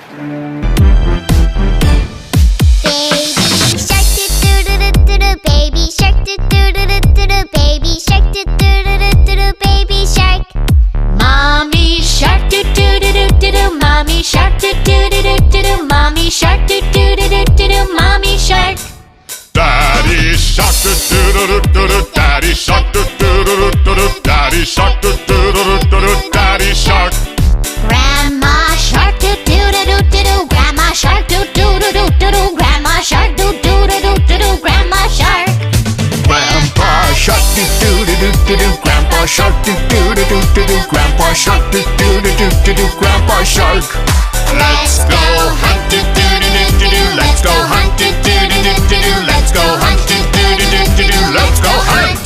Baby shark do do do do do do, baby shark do do do do do do, baby shark. Mommy shark do do do do do do, mommy shark do do do do do do, mommy shark do do do do do do, mommy shark. Daddy shark do do do do do, daddy shark do do do do do, daddy shark do do do do do, daddy shark. Grandma shark do do do do do do, grandma shark do do do do do do, grandma shark do do do do do do, grandma shark. Grandpa shark do do do do do do, grandpa shark do do do do do do, grandpa shark do do do do do do, grandpa shark. Let's go hunt do do do do do do, let's go hunt do do do do do do, let's go hunt do do do do do do, let's go hunt.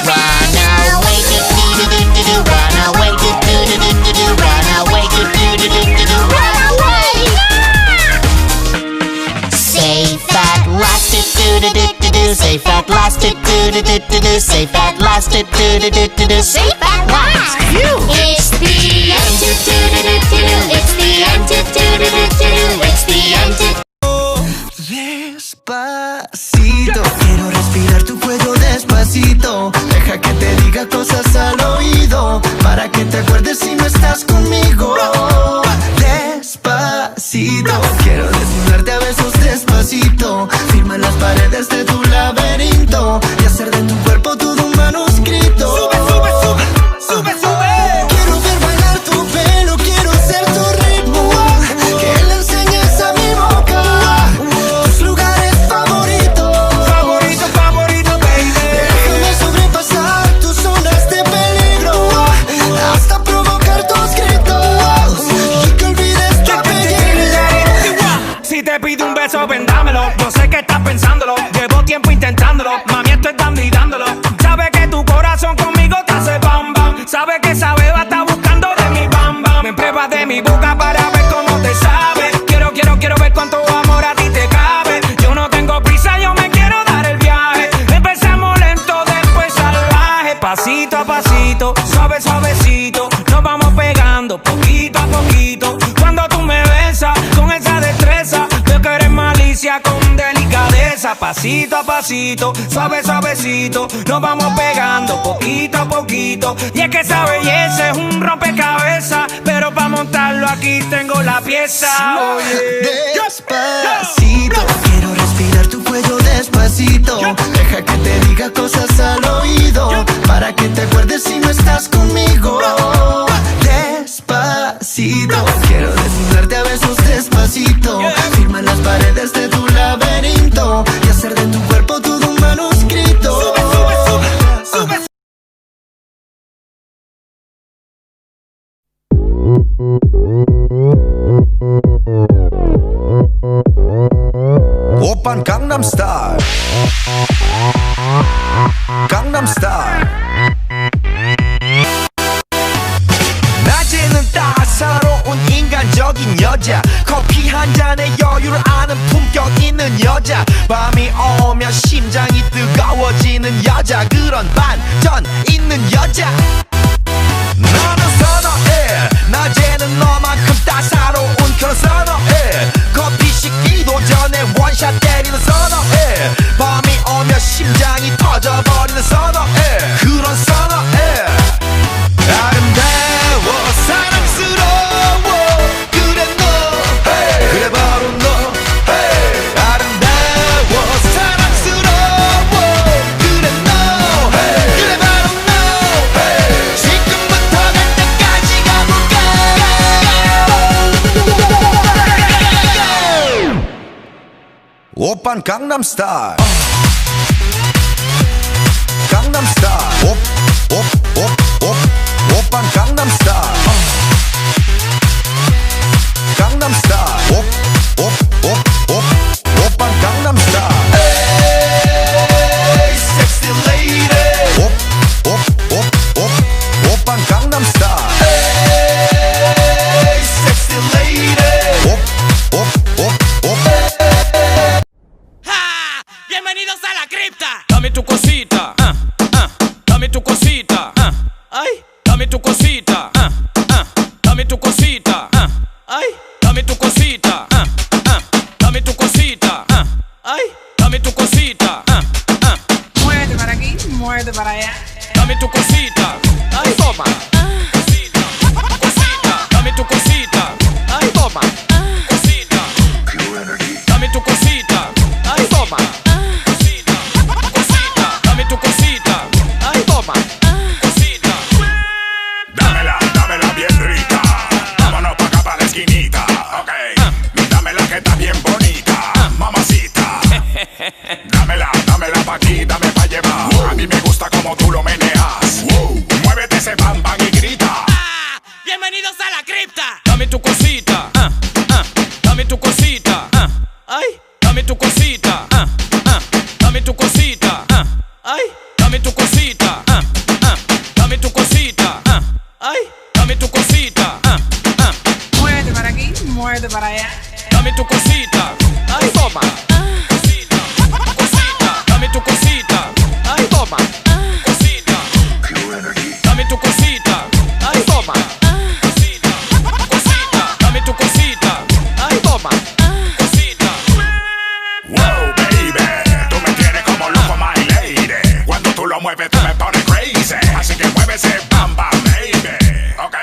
Run away do do do do do do, run away do do do do do do, run away do do do do do do, run away. Safe at last do do do do do do, safe at last do do do do do do, safe at last do do do do do do, safe at last. It's the end do do do do do do, it's the end do do do do do do, it's the end do. Despacito, quiero respirar tu cuello despacito. Deja que te diga cosas al oído, para que te acuerdes si no estás conmigo. Despacito, quiero desnudarte a besos despacito. Firma en las paredes de tu laberinto y hacer de tu cuerpo todo un manuscrito. Sube, sube, sube, sube, sube. Quiero ver bailar tu pelo, quiero ser tu ritmo, que le enseñes a mi boca tus lugares favoritos. Favorito, favorito, baby. Déjame sobrepasar tus zonas de peligro, hasta provocar tus gritos y que olvides tu apellido. Si te pido un beso, ven dámelo. Yo sé que estás pensándolo, llevo tiempo intentándolo. Mami, esto es dando y dándolo. Sabe que tu corazón conmigo te hace bam bam. Sabe que esa beba está buscando de mi bam bam. Me pruebas de mi boca para ver cómo te sabe. Quiero ver cuánto amor a ti te cabe. Yo no tengo prisa, yo me quiero dar el viaje. Empezamos lento, después salvaje. Pasito a pasito, suave, suavecito, nos vamos pegando poquito a poquito. Cuando tú me besas con esa destreza, veo que eres malicia con delicadeza. Pasito a pasito, suave, suavecito, nos vamos pegando poquito a poquito. Y es que esa belleza es un rompecabezas, pero para montarlo aquí tengo la pieza. Oye, despacito, quiero respirar tu cuello despacito. Deja que te diga cosas al oído, para que te acuerdes si no estás conmigo. Despacito, quiero desnudarte a besos despacito. Firma en las paredes de tu laberinto y hacer de tu cuerpo todo un manuscrito. Sube, sube, sube, sube. 오빤 강남스타일 강남스타일 낮에는 따사로운 인간적인 여자, 커피 한 잔에 여유를 아는 품격 있는 여자, 밤이 오면 심장이 뜨거워지는 여자, 그런 반전 있는 여자. 나는 선어해, 낮에는 너만큼 따사로운 그런 선어해. 커피 식기도 전에 원샷 때리는 선어해. 밤이 오면 심장이 터져버리는 선어해. 그런 선어해. 아름다워 사랑스러워 그래 너 hey. 그래 바로 너 hey. 아름다워 사랑스러워 그래 너 hey. 그래 바로 너 hey. 지금부터 갈 때까지 가볼까. 오빤 강남스타일 강남스타일 오빤 강남스타일 강남스타일 오빤 강남스타일 에이 섹시 레이디 오빤 강남스타일 에이 섹시 레이디 bienvenidos a la cripta. Dame tu cosita, dame tu cosita, ay, dame tu cosita, dame tu cosita, ay, dame dame tu cosita, dame tu cosita, ay, dame tu cosita, Muévete para aquí, muévete para allá. dame tu cosita, ay, toma, cosita, cosita, dame tu cosita, ay, toma, cosita, dame tu cosita, ay, toma, cosita, cosita, dame tu cosita, ay, toma, cosita. Dámela bien rica. Vámonos pa' acá pa' la esquinita. Ok. Dámela que está bien bonita, mamacita. Dámela pa' aquí, dame pa' llevar. A mí me gusta como tú lo meneas. Muévete ese bam bam y grita. Bienvenidos a la cripta. Dame tu cosita, dame tu cosita, ay, dame tu cosita, dame tu cosita, ay, dame tu cosita, dame tu cosita, ay, dame tu cosita, Muévete para aquí, muévete para allá. dame tu cosita, ay, toma, cosita, cosita, dame tu cosita, ay, toma, cosita, dame tu cosita, ay, toma, cosita, cosita, dame tu cosita, ay, toma, cosita. Wow, baby, tú me tienes como loco, my lady. Cuando tú lo mueves, tú me pones crazy. Así que mueve ese bam bam, baby. Ok.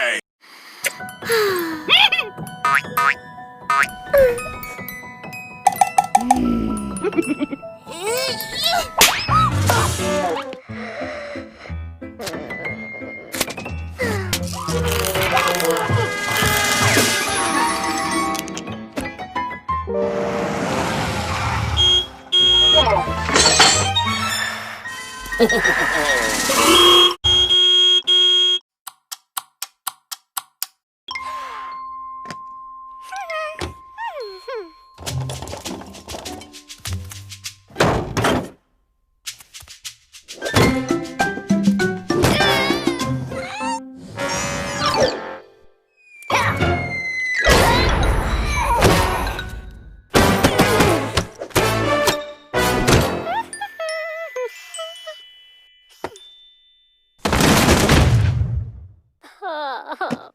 Ha ha ha!